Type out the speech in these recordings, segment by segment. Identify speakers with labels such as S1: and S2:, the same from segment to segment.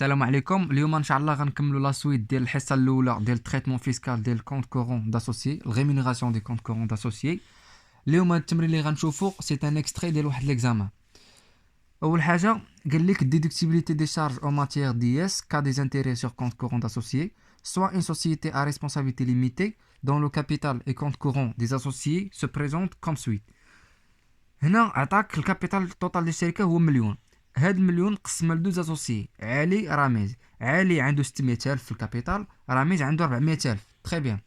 S1: السلام عليكم. اليوم ان شاء الله غنكملوا لا سويت ديال الحصه الاولى ديال التريتمون فيسكال ديال الكونت كورون داسوسيي الريمونيراسيون دي كونت كورون داسوسيي. اليوم هاد التمرين اللي غنشوفو سي ان اكستري ديال واحد ليكزامان. اول حاجه قال لك déductibilité des charges en matière d'IS cas des intérêts sur compte courant d'associés, soit une société à responsabilité limitée dont le capital et compte courant des associés se présentent comme suit. هنا عطاك الكابيتال توتال ديال الشركه هو مليون. هاد المليون قسم لدوز اسوسيي، علي رامز. علي عنده 600,000 في الكابيتال، رامز عنده 400,000. تري بيان.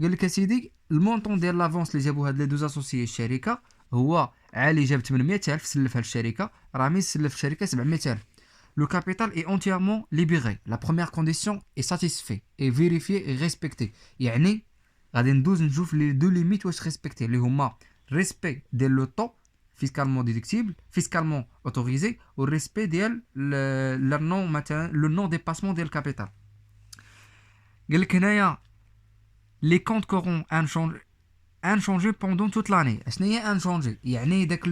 S1: قال لك اسيدي المونطون ديال لافونس اللي جابو هاد لي دوز اسوسيي الشركه هو علي جاب 800,000 سلفها للشركه، رامز سلف الشركه 700,000. Le capital est entièrement libéré. La première condition est satisfaite et vérifiée et respectée. يعني غادي ندوز نشوف لي دو ليميت واش ريسبكتي اللي هما respect ديال لو طو fiscalement déductible, fiscalement autorisé, au respect de le non-dépassement du capital. Les comptes courants inchangés pendant toute l'année. شنو هي inchangé؟ يعني داك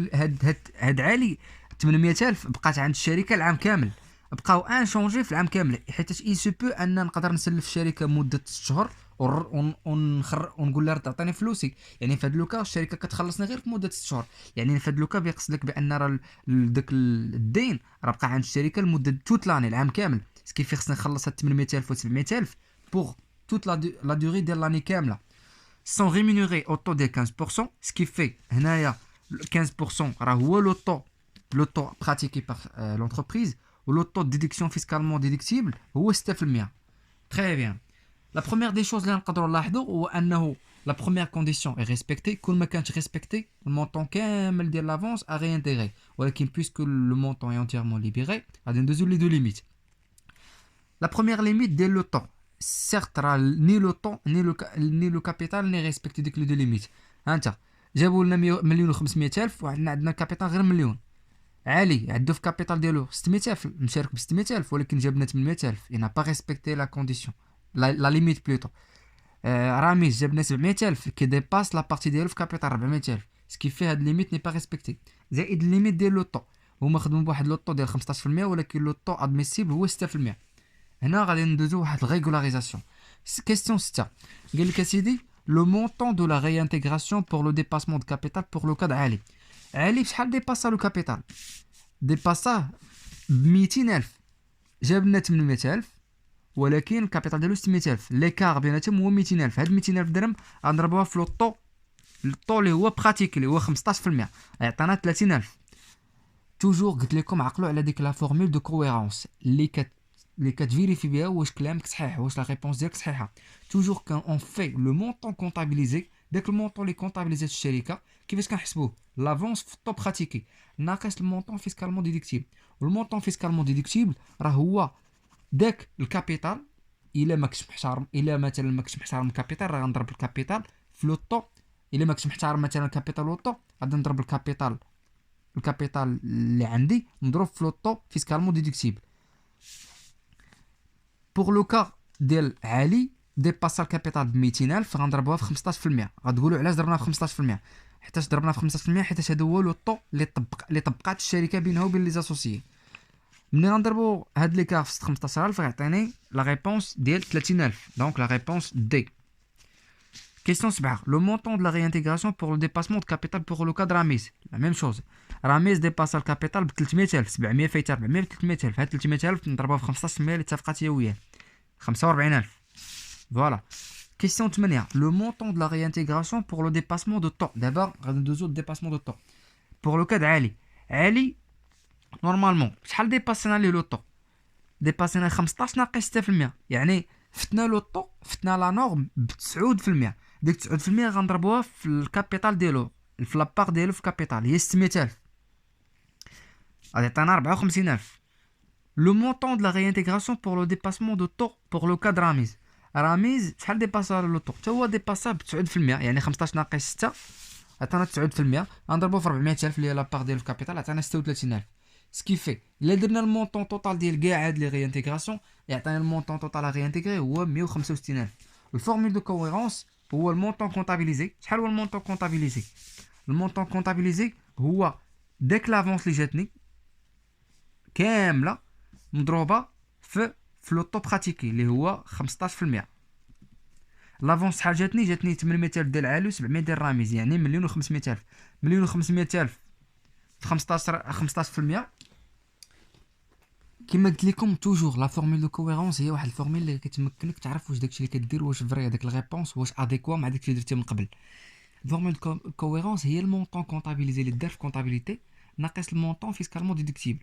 S1: هاد عالي 800,000 بقات عند الشركه العام كامل، بقاو انشونجي في العام كامل، حيت اي سو بو ان نقدر نسلف الشركه مده 6 شهور ونقول لها تعطيني فلوسي. يعني في هذا لوكا الشركه كتخلصني غير في مده 6 شهور. يعني في هذا لوكا بيقصد لك بان راه داك الدين راه بقى عند الشركه لمده توت لاني العام كامل، سكي في خصني نخلص هاد 800,000 و 700,000 بوغ توت لا دوري ديال لاني كامله. سون ريمونيري او طو ديال 15%، سكي في هنايا 15% راه هو لو طو براتيكي باغ لونتربريز، و لو طو ديدكسيون فيسكالمون ديدكتيبل هو 6%. تري بيان. La première des choses اللي نقدروا نلاحظوا هو انه la première condition est respectée. كل ما كانت respectée المونطون كامل ديال لافونس ا réintégré، ولكن puisque le montant est entièrement libéré غادي ندوزو لي دو ليميت. La première limite ديال لو طون، certes راه ني لو طون ني لو كابيتال ني ريسبكتي ديك لي دو ليميت. ها انت جابوا لنا مليون و500,000 وعندنا كابيتال غير مليون. علي عنده في كابيتال ديالو 600,000 مشارك ب 600,000 ولكن جابنا 800,000. il n'a pas respecté la condition la limite plutôt. راميز جابنا 700,000 كي ديباس لا بارتي ديالو في كابيتال 400,000، سكي في هاد ليميت ني با ريسبكتي. زائد الليميت ديال لو طو، هما خدموا بواحد لو طو ديال 15% ولكن لو طو ادميسيبل هو 6%. هنا غادي ندوزو واحد الريغولاريزاسيون. كيستيون 6 قال لك اسيدي لو مونطون دو لا ريانتيغراسيون بور لو ديباسمون دو كابيتال بور لو كاد عالي. علي بشحال ديباسا لو كابيتال؟ ديباساه ب 200,000، جاب لنا 800,000 ولكن الكابيتال ديالو 600,000. ليكار بيناتهم هو 200,000. هاد 200,000 درهم غنضربوها في لوطو، الطو اللي هو براتيك اللي هو 15% يعطينا 30,000. توجور قلت لكم عقلوا على ديك لا فورمول دو كويرونس اللي كتفيريفي بها واش كلامك صحيح، واش لا ريبونس ديالك صحيحه. توجور كان اون في لو مونطون كونطابيليزي، داك المونطون اللي كونطابيليزات الشركه كيفاش كنحسبوه؟ لافونس في الطو براتيكي ناقص المونطون فيسكالمون ديدكتيبل. والمونطون فيسكالمون ديدكتيبل راه هو داك الكابيتال. الا ماكش محترم، الا مثلا ماكش محترم الكابيتال راه غنضرب الكابيتال في لوطو. الا ماكش محترم مثلا الكابيتال لوطو غادي نضرب الكابيتال اللي عندي نضرب في لوطو فيسكالمون ديدكتيبل. بوغ لو كا ديال علي ديباسا الكابيتال ب 200,000 غنضربوها في 15%. غتقولوا علاش ضربناها في 15%؟ حيتاش ضربناها في 15% حيتاش هذا هو لوطو اللي طبقات الشركه بينها وبين لي زاسوسيي. ملي غنضربو هاد لي كار في 15,000 غيعطيني لا ريبونس ديال 30,000. دونك لا ريبونس دي. Question 7. Le montant de la réintégration pour le dépassement de capital pour le cas de Ramiz. La même chose. Ramiz dépasse le capital ب 300,000. 700 فايت 400 ب 300,000. هاد 300,000 نضربوها في 15% اللي اتفقات هي وياه 45,000. فوالا. Question 8. Le montant de la réintégration pour le dépassement de temps. D'abord غادي ندوزو dépassement de temps. Pour le cas de علي نورمالمون شحال ديباسينا لي لوطو؟ ديباسينا 15 ناقص 6%، يعني فتنا لوطو فتنا لا نورم ب 9%. ديك 9% غنضربوها في الكابيتال ديالو، في لابار ديالو في الكابيتال هي 600,000، غادي يعطينا 54,000. لو مونطون دو لا ريانتيغراسيون بور لو ديباسمون دو طو بور لو كاد راميز شحال ديباسا لوطو؟ حتى هو ديباسا ب 9%، يعني 15 ناقص 6 عطانا 9%. غنضربوه في 400,000 اللي هي لابار ديالو في الكابيتال عطانا 36,000. سكي في الا درنا المونطون توتال ديال كاع هاد لي ريانتيغراسيون يعطينا المونطون توتال ا ريانتيغري هو 165,000. الفورمول دو كويرونس هو المونطون كونطابيليزي. شحال هو المونطون كونطابيليزي؟ المونطون كونطابيليزي هو داك لافونس اللي جاتني كامله مضروبه في لوطو براتيكي اللي هو 15%. لافونس شحال جاتني 800,000 ديال العالو، 700 ديال الرامز، يعني 1,500,000. 1,500,000 في 15%. كما قلت لكم توجور لا فورمول دو كويرونس هي واحد الفورمول اللي كتمكنك تعرف واش داكشي اللي كدير واش فري، هذاك الريبونس واش اديكوا مع داكشي اللي درتي من قبل. الفورمول دو كويرونس هي المونطون كونطابيليزي اللي دار في كونطابيليتي ناقص المونطون فيسكالمون ديدكتيبل.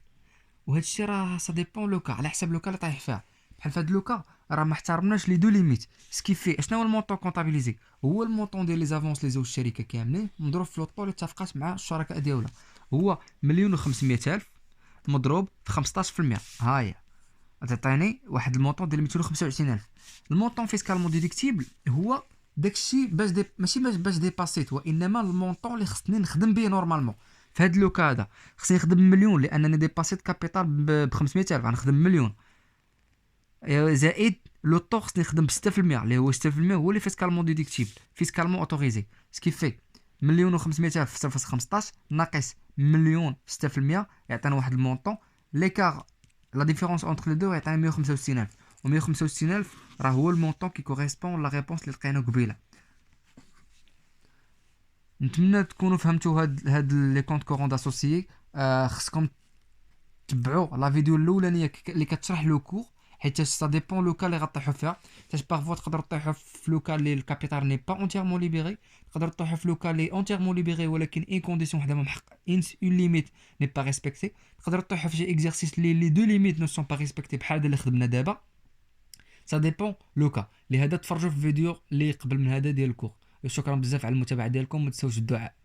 S1: وهذا الشيء راه سا ديبون لوكا على حسب لوكا اللي طايح فيها. بحال في هاد لوكا راه ما احترمناش لي دو ليميت. سكيفي شنو هو المونطون كونطابيليزي؟ هو المونطون ديال لي زافونس لي زوج الشركه كاملين مضروب في لوطو اللي اتفقات مع الشركاء ديالها، هو 1,500,000 مضروب في 15%. ها هي تعطيني واحد المونطون ديال 225,000. المونطون فيسكالمون ديدكتيبل هو داكشي ماشي باش ديباسيت، وانما المونطون اللي خصني نخدم به نورمالمون. في هاد لوكا هذا خصني نخدم مليون لانني ديباسيت كابيتال ب 500,000، غنخدم مليون زائد لوطو خصني نخدم ب 6% اللي هو 6% هو اللي فيسكالمون ديدكتيبل فيسكالمون اوتوريزي. سكيفي 1,500,000 في 0.15 ناقص مليون في 6% يعطينا واحد المونطون. ليكار لا ديفيرونس اونتر لي دو يعطينا 165,000، و 165,000 راه هو المونطون كي كوريسبون لا ريبونس اللي لقينا قبيله. نتمنى تكونوا فهمتوا هاد لي كونط كورون داسوسيي. خصكم تبعوا لا فيديو الاولانيه اللي كتشرح لو كور، حيت سا ديبون لوكا اللي غطيحوا فيها. حيت بارفوا تقدروا طيحوا في لوكا اللي الكابيتال ني با اونتيرمون ليبيري، تقدروا طيحوا في لوكا اللي اونتيرمون ليبيري ولكن ان كونديسيون وحده ما محقق اون ليميت ني با ريسبكتي. تقدروا طيحوا في شي اكزرسيس لي دو ليميت نو سون با ريسبكتي بحال هذا اللي خدمنا دابا. سا ديبون لوكا. لهذا تفرجوا في فيديو اللي قبل من هذا ديال الكور. شكرا بزاف على المتابعه ديالكم، ما تنساوش الدعاء.